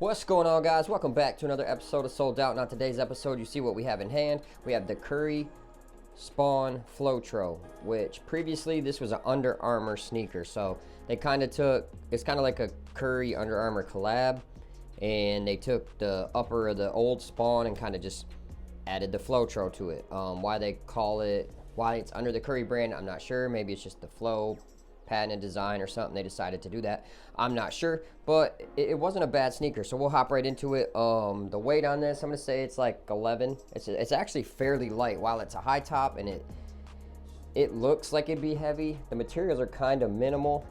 What's going on, guys? Welcome back to another episode of Sold Out. And on today's episode, you see what we have in hand. We have the Curry Spawn Flotro, which previously this was an Under Armour sneaker. So they kind of took, it's kind of like a Curry Under Armour collab, and they took the upper of the old Spawn and kind of just added the Flotro to it. Why they call it, why it's under the Curry brand, I'm not sure. Maybe it's just the flow, patented design or something. They decided to do that. I'm not sure, but it wasn't a bad sneaker, so we'll hop right into it. The weight on this, I'm gonna say it's like 11. It's actually fairly light. While it's a high top and it looks like it'd be heavy, the materials are kind of minimal.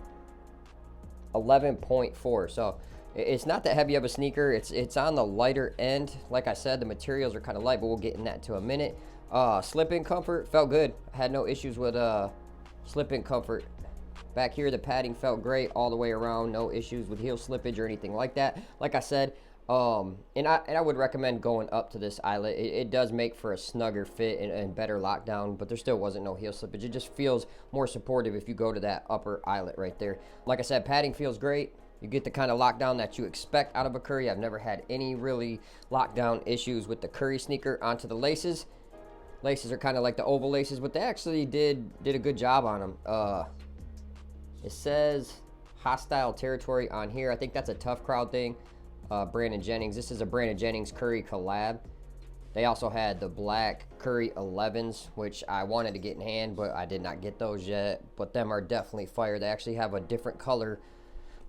11.4, so it's not that heavy of a sneaker. It's on the lighter end. Like I said, the materials are kind of light, but we'll get in that to a minute. Slip-in comfort felt good. I had no issues with slip-in comfort. Back here, the padding felt great all the way around. No issues with heel slippage or anything like that. Like I said, and I would recommend going up to this eyelet. It does make for a snugger fit and better lockdown, but there still wasn't no heel slippage. It just feels more supportive if you go to that upper eyelet right there. Like I said, padding feels great. You get the kind of lockdown that you expect out of a Curry. I've never had any really lockdown issues with the Curry sneaker. Onto the laces. Laces are kind of like the oval laces, but they actually did a good job on them. It says hostile territory on here. I think that's a Tough Crowd thing. Brandon Jennings. This is a Brandon Jennings Curry collab. They also had the black Curry 11s, which I wanted to get in hand, but I did not get those yet. But them are definitely fire. They actually have a different color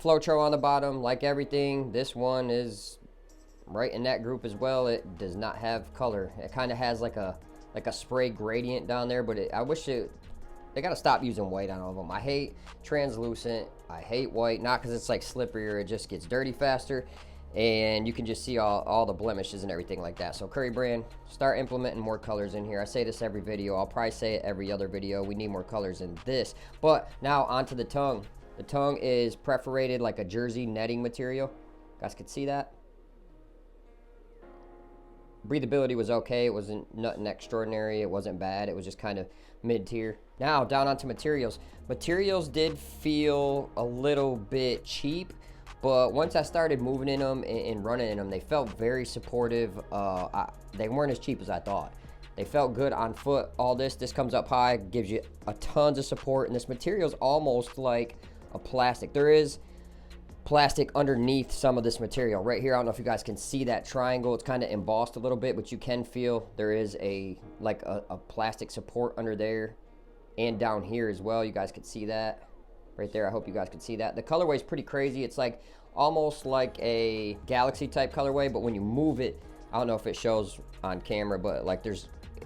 Flotro on the bottom. Like everything, this one is right in that group as well. It does not have color. It kind of has like a spray gradient down there, but I wish they got to stop using white on all of them. I hate translucent. I hate white, not because it's like slippery or it just gets dirty faster. And you can just see all the blemishes and everything like that. So Curry brand, start implementing more colors in here. I say this every video. I'll probably say it every other video. We need more colors in this. But now onto the tongue. The tongue is perforated like a jersey netting material. You guys could see that. Breathability was okay. It wasn't nothing extraordinary. It wasn't bad. It was just kind of mid-tier. Now down onto materials. Materials did feel a little bit cheap, but once I started moving in them and running in them, they felt very supportive. They weren't as cheap as I thought. They felt good on foot. All this comes up high, gives you a tons of support, and this material is almost like a plastic. There is plastic underneath some of this material right here. I don't know if you guys can see that triangle. It's kind of embossed a little bit, but you can feel there is a plastic support under there and down here as well. You guys could see that right there. I hope you guys can see that. The colorway is pretty crazy. It's like almost like a galaxy type colorway, but when you move it, I don't know if it shows on camera, but like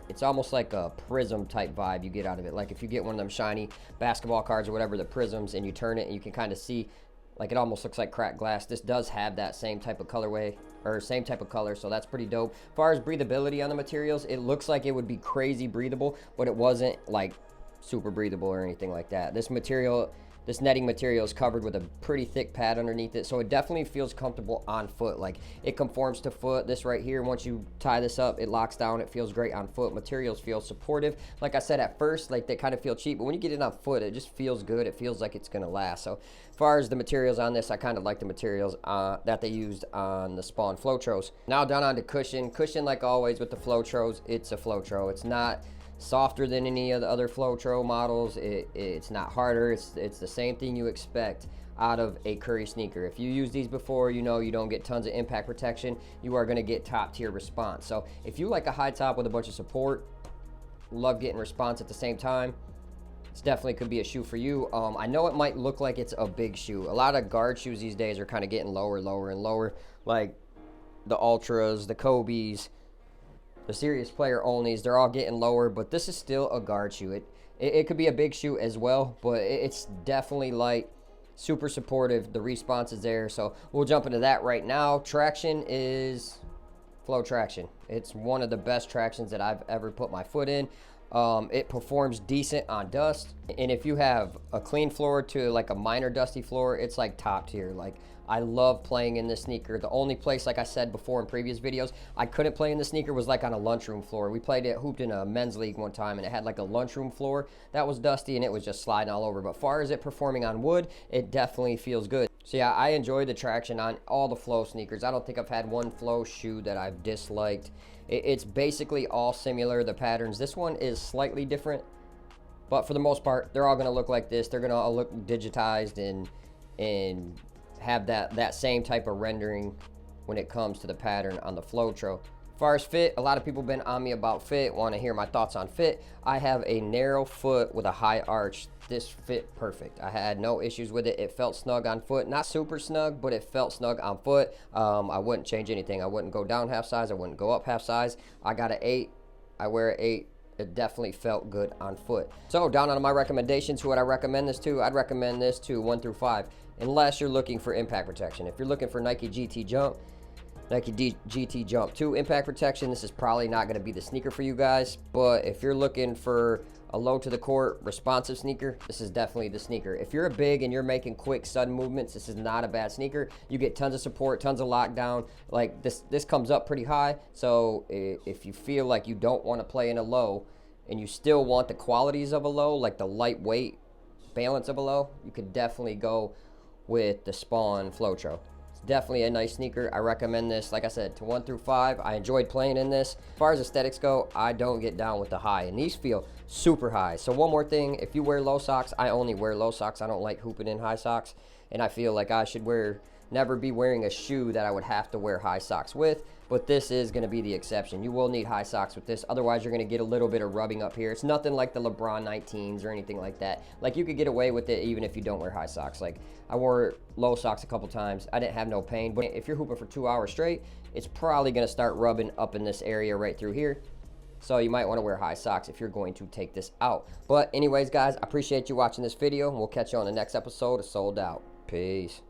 it's almost like a prism type vibe you get out of it. Like if you get one of them shiny basketball cards or whatever, the prisms, and you turn it and you can kind of see, like it almost looks like cracked glass. This does have that same type of colorway, or same type of color, so that's pretty dope. As far as breathability on the materials, it looks like it would be crazy breathable, but it wasn't like super breathable or anything like that. This netting material is covered with a pretty thick pad underneath it, so it definitely feels comfortable on foot. Like it conforms to foot. This right here, once you tie this up, it locks down. It feels great on foot. Materials feel supportive. Like I said at first, like they kind of feel cheap, but when you get it on foot, it just feels good. It feels like it's gonna last. So as far as the materials on this, I kind of like the materials that they used on the Spawn Flotros. Now down onto cushion. Cushion, like always with the Flotros, it's a Flotro. It's not softer than any of the other Flotro models. It's not harder. It's the same thing you expect out of a Curry sneaker. If you use these before, you know you don't get tons of impact protection. You are going to get top tier response. So if you like a high top with a bunch of support, love getting response at the same time, this definitely could be a shoe for you. I know it might look like it's a big shoe. A lot of guard shoes these days are kind of getting lower and lower, like the Ultras, the Kobe's, the serious player onlys. They're all getting lower, but this is still a guard shoe. It could be a big shoe as well, but it's definitely light, super supportive. The response is there, so we'll jump into that right now. Traction is Flow traction. It's one of the best tractions that I've ever put my foot in. It performs decent on dust, and if you have a clean floor to like a minor dusty floor, it's like top tier. Like, I love playing in this sneaker. The only place, like I said before in previous videos, I couldn't play in the sneaker was like on a lunchroom floor. We played it, hooped in a men's league one time, and it had like a lunchroom floor that was dusty, and it was just sliding all over. But far as it performing on wood, it definitely feels good. So yeah, I enjoy the traction on all the Flow sneakers. I don't think I've had one Flow shoe that I've disliked. It's basically all similar, the patterns. This one is slightly different, but for the most part, they're all gonna look like this. They're gonna all look digitized and have that same type of rendering when it comes to the pattern on the Flotro. As far as fit, a lot of people been on me about fit, want to hear my thoughts on fit. I have a narrow foot with a high arch. This fit perfect. I had no issues with it. It felt snug on foot. Not super snug, but it felt snug on foot. I wouldn't change anything. I wouldn't go down half size. I wouldn't go up half size. I got an 8. I wear an 8. It definitely felt good on foot. So down on my recommendations, who would I recommend this to? I'd recommend this to 1 through 5, unless you're looking for impact protection. If you're looking for Nike GT Jump, Nike GT Jump 2 impact protection, this is probably not going to be the sneaker for you guys. But if you're looking for a low to the court responsive sneaker, this is definitely the sneaker. If you're a big and you're making quick sudden movements, this is not a bad sneaker. You get tons of support, tons of lockdown. Like this comes up pretty high, so if you feel like you don't want to play in a low and you still want the qualities of a low, like the lightweight balance of a low, you could definitely go with the Spawn Flotro. Definitely a nice sneaker. I recommend this, like I said, to 1 through 5. I enjoyed playing in this. As far as aesthetics go, I don't get down with the high, and these feel super high. So one more thing, if you wear low socks, I only wear low socks. I don't like hooping in high socks, and I feel like I should never be wearing a shoe that I would have to wear high socks with, but this is going to be the exception. You will need high socks with this, otherwise you're going to get a little bit of rubbing up here. It's nothing like the LeBron 19s or anything like that. Like, you could get away with it even if you don't wear high socks. Like, I wore low socks a couple times. I didn't have no pain, but if you're hooping for 2 hours straight, it's probably going to start rubbing up in this area right through here. So you might want to wear high socks if you're going to take this out. But anyways, guys, I appreciate you watching this video, and we'll catch you on the next episode of Sold Out. Peace.